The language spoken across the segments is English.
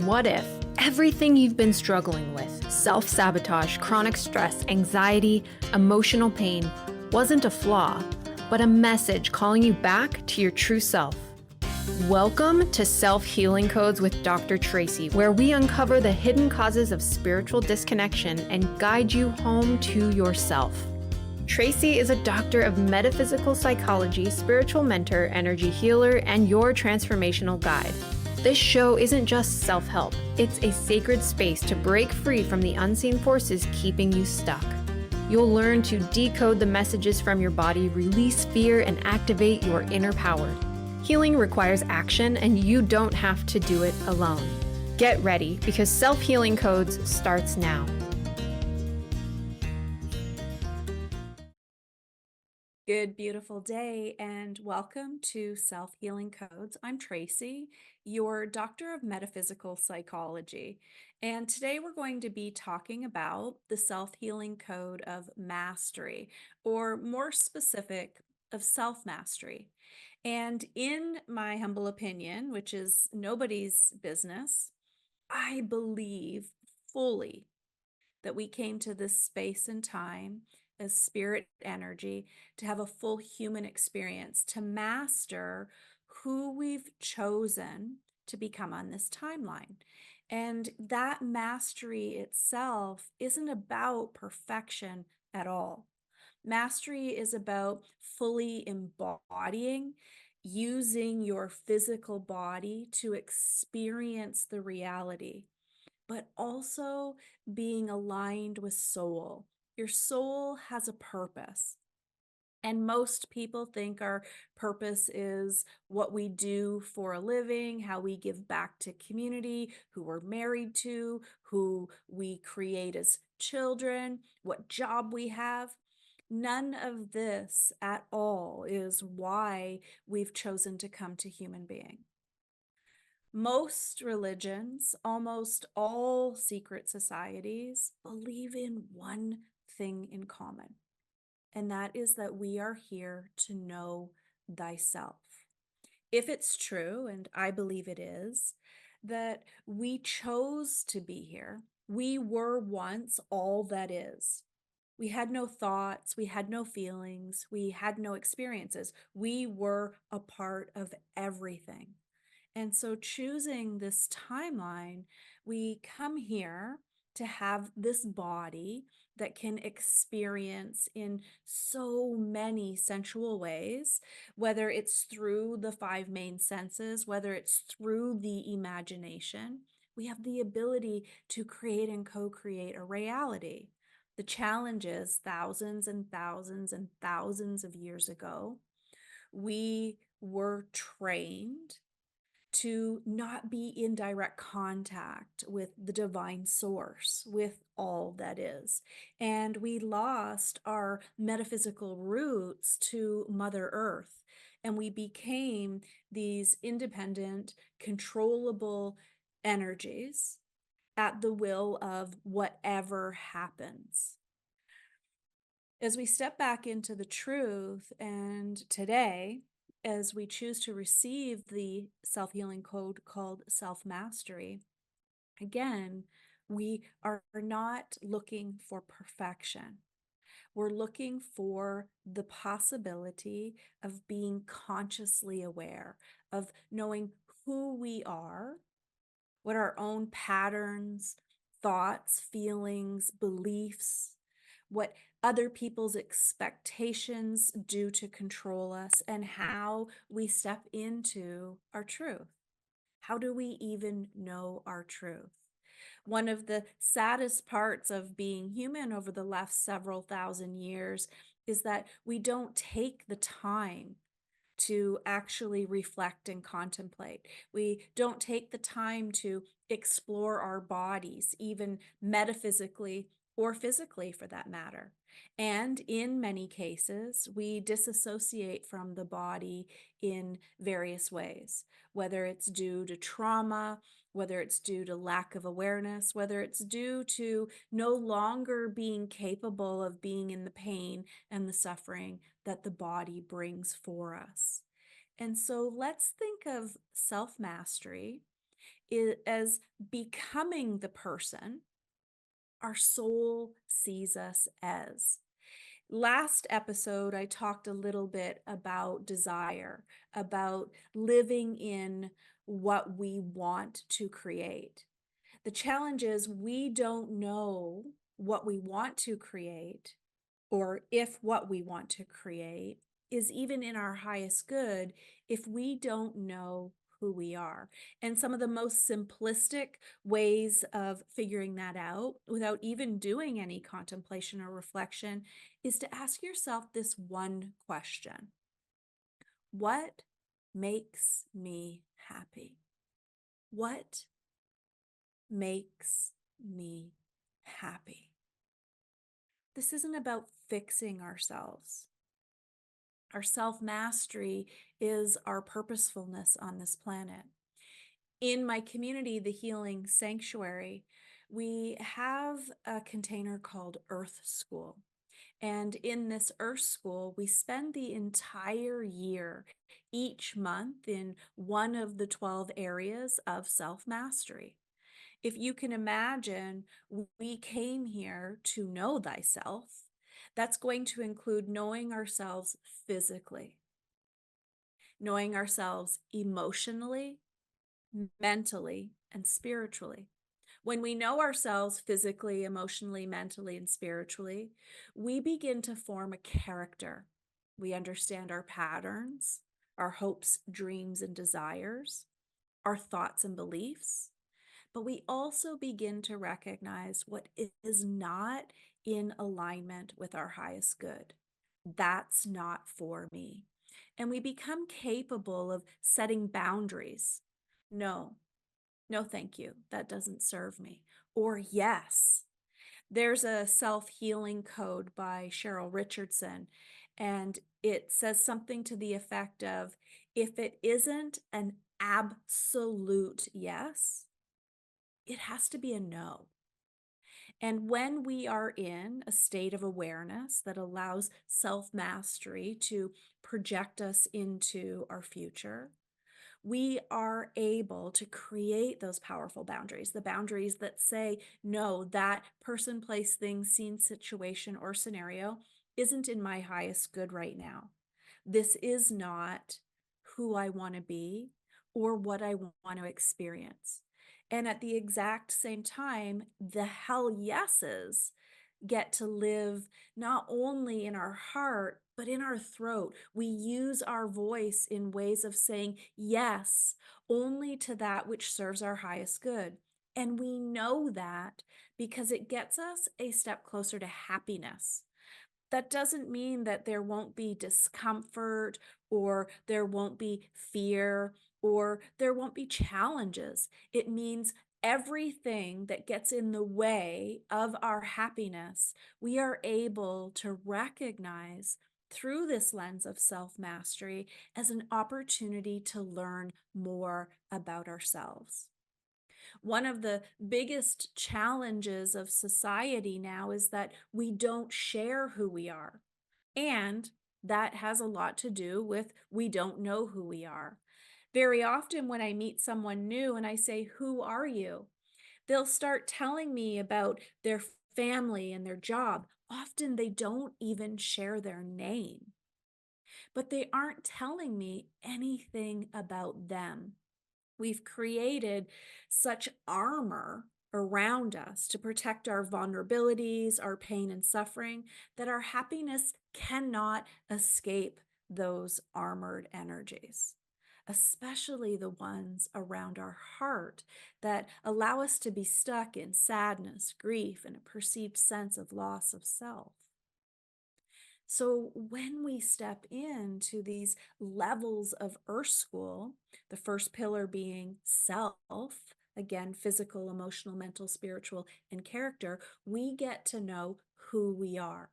What if everything you've been struggling with, self-sabotage, chronic stress, anxiety, emotional pain, wasn't a flaw, but a message calling you back to your true self? Welcome to Self-Healing Codes with Dr. Traci, where we uncover the hidden causes of spiritual disconnection and guide you home to yourself. Traci is a doctor of metaphysical psychology, spiritual mentor, energy healer, and your transformational guide. This show isn't just self-help, it's a sacred space to break free from the unseen forces keeping you stuck. You'll learn to decode the messages from your body, release fear, and activate your inner power. Healing requires action, and you don't have to do it alone. Get ready, because Self-Healing Codes starts now. Good, beautiful day, and welcome to Self-Healing Codes. I'm Traci, your doctor of metaphysical psychology, and today we're going to be talking about the self-healing code of mastery, or more specific, of self-mastery. And in my humble opinion, which is nobody's business, I believe fully that we came to this space and time as spirit energy to have a full human experience, to master who we've chosen to become on this timeline. And that mastery itself isn't about perfection at all. Mastery is about fully embodying, using your physical body to experience the reality, but also being aligned with soul. Your soul has a purpose. And most people think our purpose is what we do for a living, how we give back to community, who we're married to, who we create as children, what job we have. None of this at all is why we've chosen to come to human being. Most religions, almost all secret societies, believe in one thing in common, and that is that we are here to know thyself. If it's true, and I believe it is, that we chose to be here, we were once all that is. We had no thoughts, we had no feelings, we had no experiences. We were a part of everything. And so choosing this timeline, we come here to have this body that can experience in so many sensual ways, whether it's through the five main senses, whether it's through the imagination. We have the ability to create and co-create a reality. The challenge is thousands and thousands and thousands of years ago, we were trained to not be in direct contact with the divine source, with all that is. And we lost our metaphysical roots to Mother Earth, and we became these independent, controllable energies at the will of whatever happens. As we step back into the truth, and today, as we choose to receive the self-healing code called self-mastery, again, we are not looking for perfection. We're looking for the possibility of being consciously aware, of knowing who we are, what our own patterns, thoughts, feelings, beliefs, what other people's expectations do to control us, and how we step into our truth. How do we even know our truth? One of the saddest parts of being human over the last several thousand years is that we don't take the time to actually reflect and contemplate. We don't take the time to explore our bodies, even metaphysically or physically for that matter. And in many cases, we disassociate from the body in various ways, whether it's due to trauma, whether it's due to lack of awareness, whether it's due to no longer being capable of being in the pain and the suffering that the body brings for us. And so let's think of self-mastery as becoming the person our soul sees us as. Last episode, I talked a little bit about desire, about living in what we want to create. The challenge is we don't know what we want to create, or if what we want to create is even in our highest good if we don't know who we are. And some of the most simplistic ways of figuring that out without even doing any contemplation or reflection is to ask yourself this one question: what makes me happy? What makes me happy? This isn't about fixing ourselves. Our self mastery is our purposefulness on this planet. In my community, the Healing Sanctuary, we have a container called Earth School. And in this Earth School, we spend the entire year, each month, in one of the 12 areas of self mastery. If you can imagine, we came here to know thyself. That's going to include knowing ourselves physically, knowing ourselves emotionally, mentally, and spiritually. When we know ourselves physically, emotionally, mentally, and spiritually, we begin to form a character. We understand our patterns, our hopes, dreams, and desires, our thoughts and beliefs, but we also begin to recognize what is not in alignment with our highest good. That's not for me. And we become capable of setting boundaries. No, no, thank you. That doesn't serve me. Or yes. There's a self healing code by Cheryl Richardson, and it says something to the effect of, if it isn't an absolute yes, it has to be a no. And when we are in a state of awareness that allows self mastery to project us into our future, we are able to create those powerful boundaries, the boundaries that say, no, that person, place, thing, scene, situation, or scenario isn't in my highest good right now. This is not who I want to be or what I want to experience. And at the exact same time, the hell yeses get to live not only in our heart, but in our throat. We use our voice in ways of saying yes only to that which serves our highest good. And we know that because it gets us a step closer to happiness. That doesn't mean that there won't be discomfort or there won't be fear or there won't be challenges. It means everything that gets in the way of our happiness, we are able to recognize through this lens of self mastery as an opportunity to learn more about ourselves. One of the biggest challenges of society now is that we don't share who we are. And that has a lot to do with we don't know who we are. Very often, when I meet someone new and I say, "Who are you?" they'll start telling me about their family and their job. Often they don't even share their name, but they aren't telling me anything about them. We've created such armor around us to protect our vulnerabilities, our pain and suffering, that our happiness cannot escape those armored energies, especially the ones around our heart that allow us to be stuck in sadness, grief, and a perceived sense of loss of self. So when we step into these levels of Earth School, the first pillar being self, again, physical, emotional, mental, spiritual, and character, we get to know who we are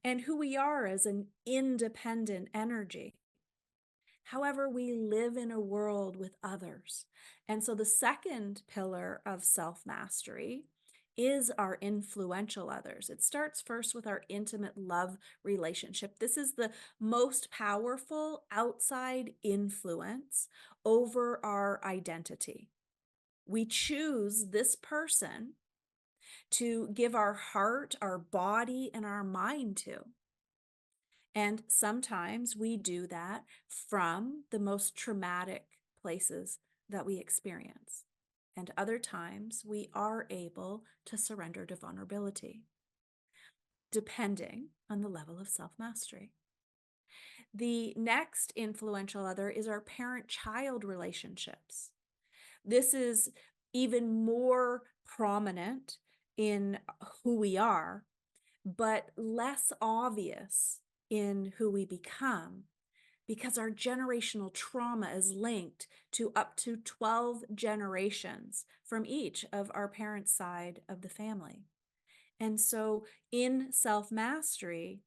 and who we are as an independent energy. However, we live in a world with others. And so the second pillar of self mastery is our influential others. It starts first with our intimate love relationship. This is the most powerful outside influence over our identity. We choose this person to give our heart, our body, and our mind to. And sometimes we do that from the most traumatic places that we experience. And other times we are able to surrender to vulnerability, depending on the level of self mastery. The next influential other is our parent child relationships. This is even more prominent in who we are, but less obvious in who we become because our generational trauma is linked to up to 12 generations from each of our parents' side of the family. And so, in self mastery,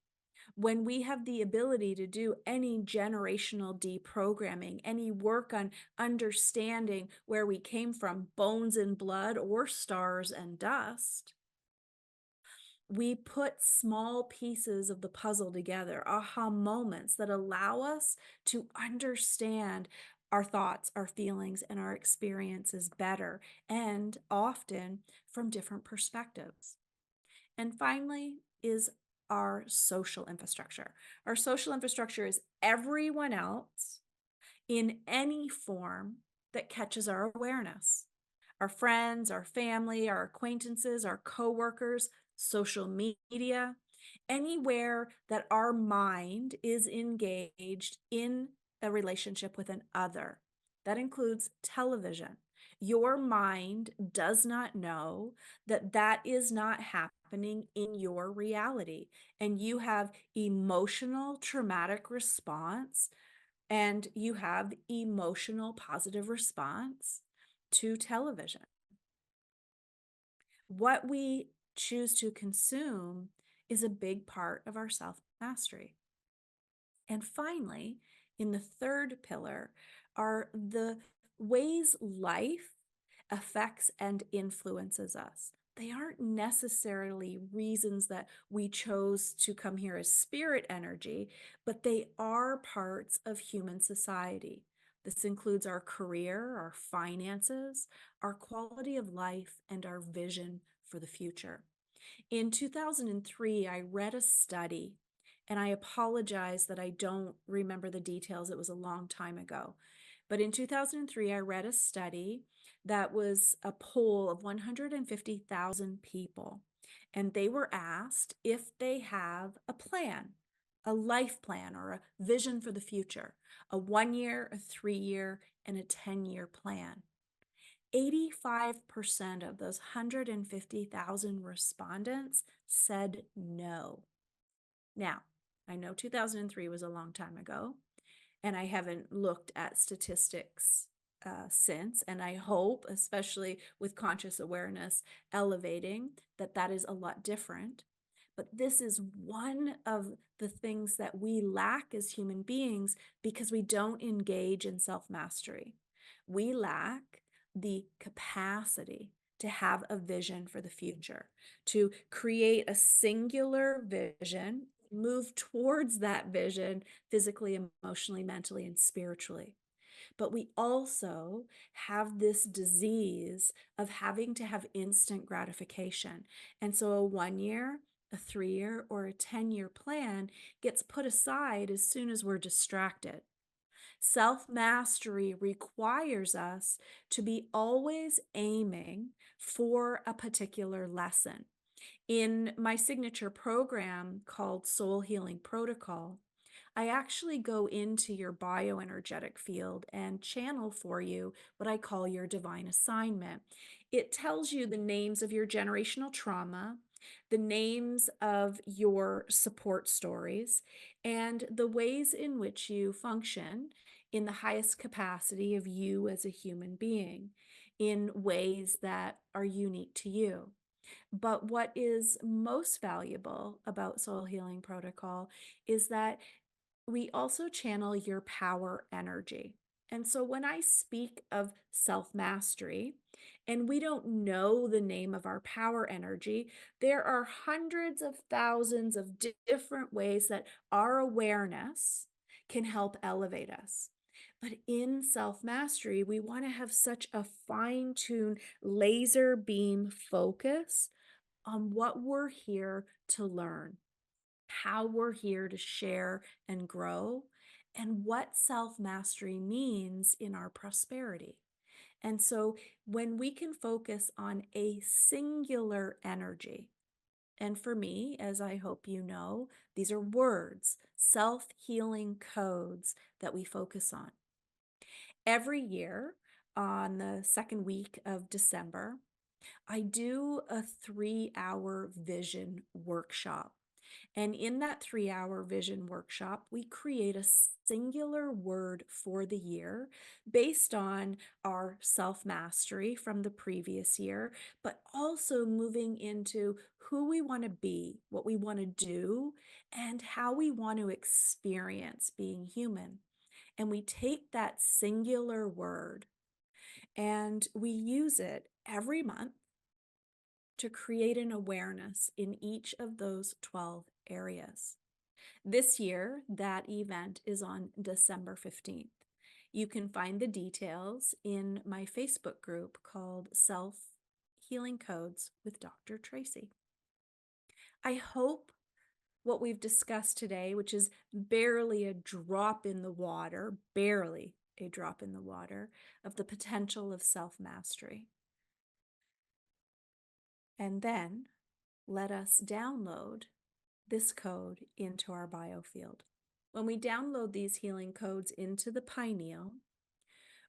when we have the ability to do any generational deprogramming, any work on understanding where we came from, bones and blood or stars and dust, we put small pieces of the puzzle together, aha moments that allow us to understand our thoughts, our feelings, and our experiences better, and often from different perspectives. And finally, is our social infrastructure. Our social infrastructure is everyone else in any form that catches our awareness. Our friends, our family, our acquaintances, our coworkers, social media, anywhere that our mind is engaged in a relationship with an other. That includes television. Your mind does not know that that is not happening in your reality, and you have emotional traumatic response and you have emotional positive response to television. What we choose to consume is a big part of our self mastery. And finally, in the third pillar, are the ways life affects and influences us. They aren't necessarily reasons that we chose to come here as spirit energy, but they are parts of human society. This includes our career, our finances, our quality of life, and our vision for the future. In 2003, I read a study, and I apologize that I don't remember the details. It was a long time ago. But in 2003, I read a study that was a poll of 150,000 people, and they were asked if they have a plan, a life plan, or a vision for the future, a 1 year, a 3 year, and a 10-year plan. 85% of those 150,000 respondents said no. Now, I know 2003 was a long time ago, and I haven't looked at statistics since, and I hope, especially with conscious awareness elevating, that that is a lot different. But this is one of the things that we lack as human beings because we don't engage in self-mastery. We lack the capacity to have a vision for the future, to create a singular vision, move towards that vision physically, emotionally, mentally, and spiritually. But we also have this disease of having to have instant gratification. And so a 1 year, a 3 year, or a 10-year plan gets put aside as soon as we're distracted. Self mastery requires us to be always aiming for a particular lesson. In my signature program called Soul Healing Protocol, I actually go into your bioenergetic field and channel for you what I call your divine assignment. It tells you the names of your generational trauma, the names of your support stories, and the ways in which you function in the highest capacity of you as a human being in ways that are unique to you. But what is most valuable about Soul Healing Protocol is that we also channel your power energy. And so when I speak of self mastery, and we don't know the name of our power energy, there are hundreds of thousands of different ways that our awareness can help elevate us. But in self mastery, we want to have such a fine tuned laser beam focus on what we're here to learn, how we're here to share and grow, and what self mastery means in our prosperity. And so when we can focus on a singular energy, and for me, as I hope you know, these are words, self healing codes that we focus on. Every year on the second week of December, I do a 3 hour vision workshop. And in that 3 hour vision workshop, we create a singular word for the year based on our self mastery from the previous year, but also moving into who we want to be, what we want to do, and how we want to experience being human. And we take that singular word and we use it every month to create an awareness in each of those 12 areas. This year, that event is on December 15th. You can find the details in my Facebook group called Self Healing Codes with Dr. Traci. I hope what we've discussed today, which is barely a drop in the water, barely a drop in the water of the potential of self mastery. And then let us download this code into our biofield. When we download these healing codes into the pineal,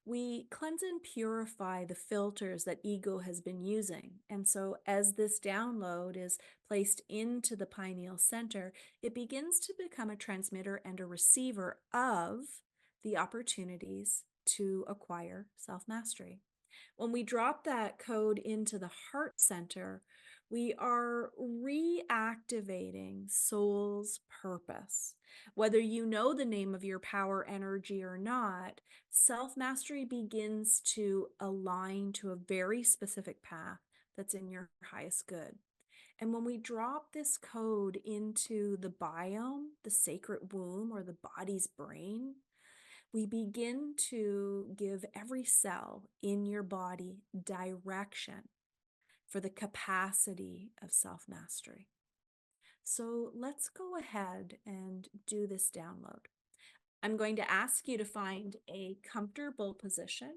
we cleanse and purify the filters that ego has been using. And so as this download is placed into the pineal center, it begins to become a transmitter and a receiver of the opportunities to acquire self-mastery. When we drop that code into the heart center, we are reactivating soul's purpose. Whether you know the name of your power energy or not, self mastery begins to align to a very specific path that's in your highest good. And when we drop this code into the biome, the sacred womb, or the body's brain, we begin to give every cell in your body direction for the capacity of self mastery. So let's go ahead and do this download. I'm going to ask you to find a comfortable position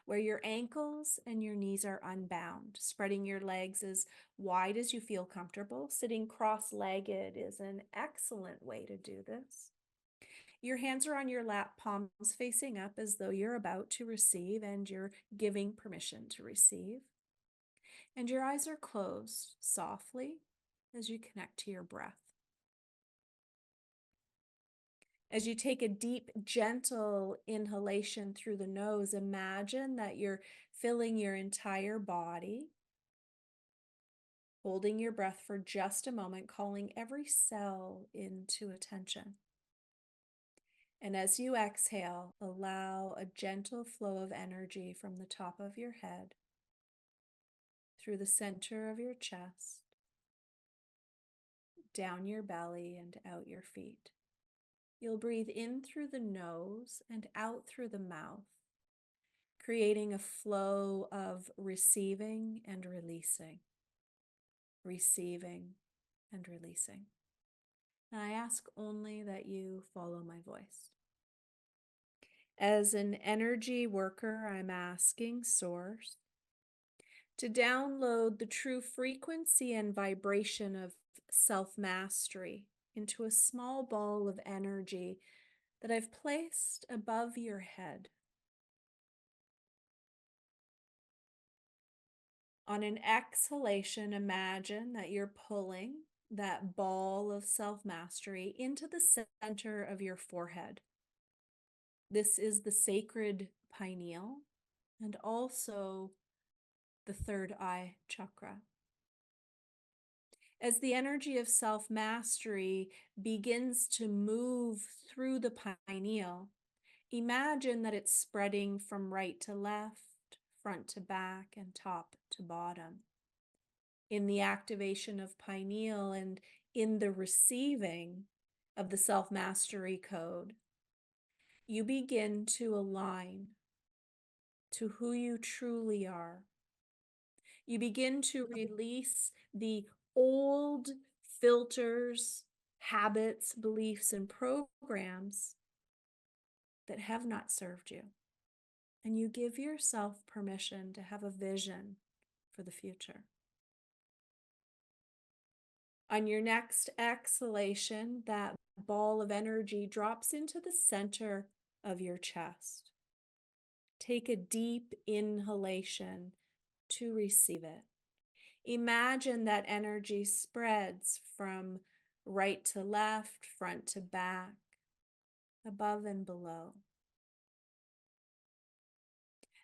where your ankles and your knees are unbound, spreading your legs as wide as you feel comfortable. Sitting cross-legged is an excellent way to do this. Your hands are on your lap, palms facing up as though you're about to receive and you're giving permission to receive. And your eyes are closed softly as you connect to your breath. As you take a deep, gentle inhalation through the nose, imagine that you're filling your entire body, holding your breath for just a moment, calling every cell into attention. And as you exhale, allow a gentle flow of energy from the top of your head through the center of your chest, down your belly and out your feet. You'll breathe in through the nose and out through the mouth, creating a flow of receiving and releasing, receiving and releasing. And I ask only that you follow my voice. As an energy worker, I'm asking Source to download the true frequency and vibration of self-mastery into a small ball of energy that I've placed above your head. On an exhalation, imagine that you're pulling that ball of self-mastery into the center of your forehead. This is the sacred pineal and also the third eye chakra. As the energy of self-mastery begins to move through the pineal, imagine that it's spreading from right to left, front to back, and top to bottom. In the activation of pineal and in the receiving of the self-mastery code, you begin to align to who you truly are. You begin to release the old filters, habits, beliefs, and programs that have not served you. And you give yourself permission to have a vision for the future. On your next exhalation, that ball of energy drops into the center of your chest. Take a deep inhalation to receive it. Imagine that energy spreads from right to left, front to back, above and below.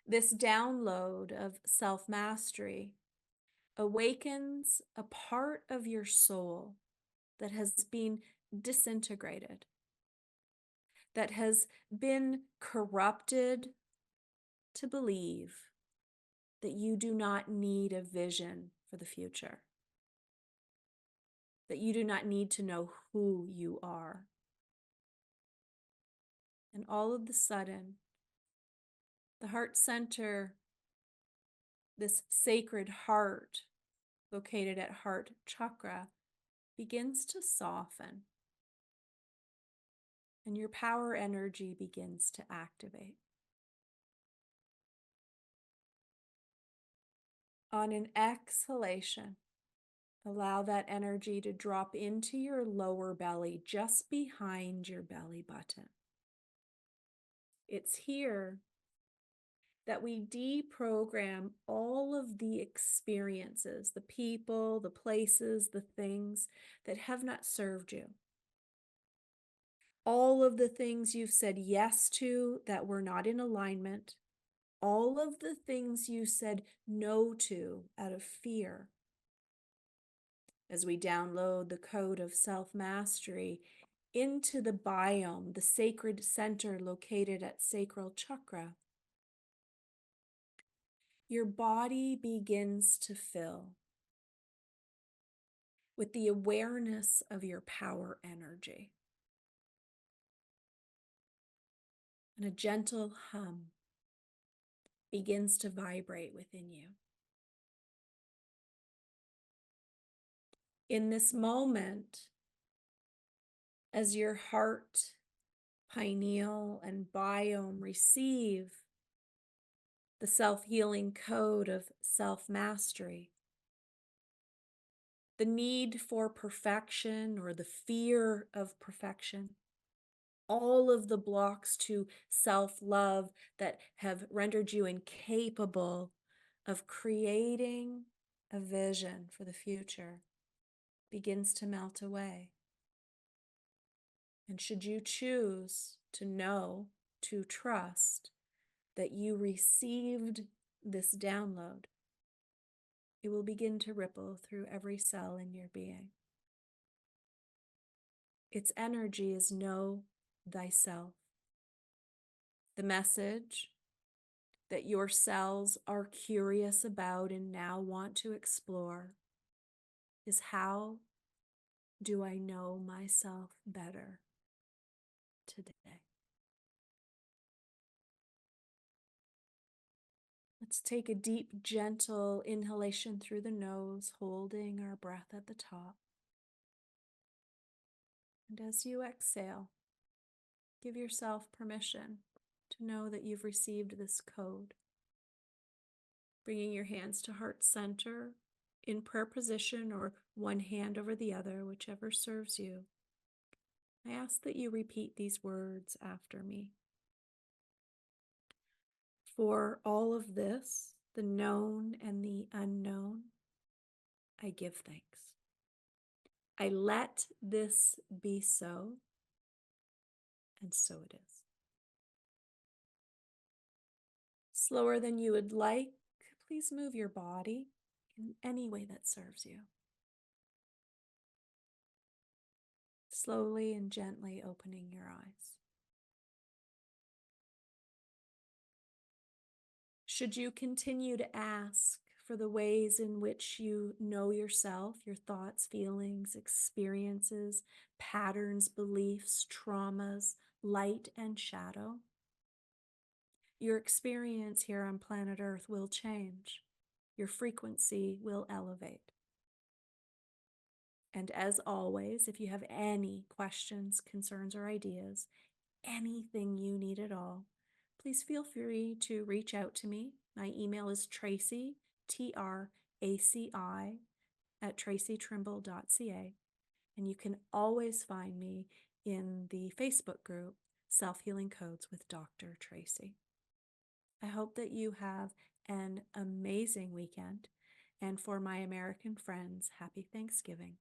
This download of self-mastery awakens a part of your soul that has been disintegrated, that has been corrupted to believe that you do not need a vision for the future, that you do not need to know who you are. And all of a sudden, the heart center, this sacred heart located at heart chakra, begins to soften, and your power energy begins to activate. On an exhalation, allow that energy to drop into your lower belly, just behind your belly button. It's here that we deprogram all of the experiences, the people, the places, the things that have not served you. All of the things you've said yes to that were not in alignment, all of the things you said no to out of fear. As we download the code of self-mastery into the biome, the sacred center located at sacral chakra, your body begins to fill with the awareness of your power energy. And a gentle hum begins to vibrate within you. In this moment, as your heart, pineal, and biome receive the self-healing code of self-mastery, the need for perfection or the fear of perfection, all of the blocks to self-love that have rendered you incapable of creating a vision for the future begins to melt away. And should you choose to know, to trust that you received this download, it will begin to ripple through every cell in your being. Its energy is know thyself. The message that your cells are curious about and now want to explore is, how do I know myself better today? Let's take a deep, gentle inhalation through the nose, holding our breath at the top. And as you exhale, give yourself permission to know that you've received this code. Bringing your hands to heart center in prayer position or one hand over the other, whichever serves you. I ask that you repeat these words after me. For all of this, the known and the unknown, I give thanks. I let this be so, and so it is. Slower than you would like, please move your body in any way that serves you. Slowly and gently opening your eyes. Should you continue to ask for the ways in which you know yourself, your thoughts, feelings, experiences, patterns, beliefs, traumas, light and shadow. Your experience here on planet Earth will change. Your frequency will elevate. And as always, if you have any questions, concerns, or ideas, anything you need at all, please feel free to reach out to me. My email is Traci, Traci, at tracitrimble.ca. And you can always find me in the Facebook group, Self-Healing Codes with Dr. Traci. I hope that you have an amazing weekend. And for my American friends, happy Thanksgiving.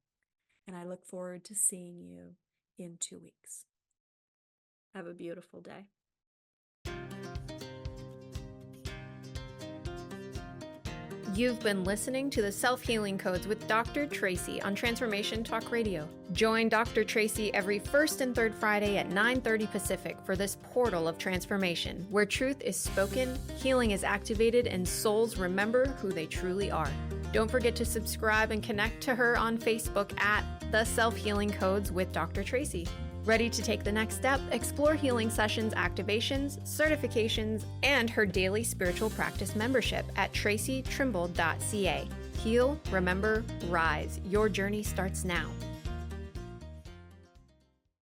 And I look forward to seeing you in 2 weeks. Have a beautiful day. You've been listening to the Self-Healing Codes with Dr. Traci on Transformation Talk Radio. Join Dr. Traci every first and third Friday at 9:30 Pacific for this portal of transformation, where truth is spoken, healing is activated, and souls remember who they truly are. Don't forget to subscribe and connect to her on Facebook at The Self-Healing Codes with Dr. Traci. Ready to take the next step? Explore healing sessions, activations, certifications, and her daily spiritual practice membership at tracitrimble.ca. Heal, remember, rise. Your journey starts now.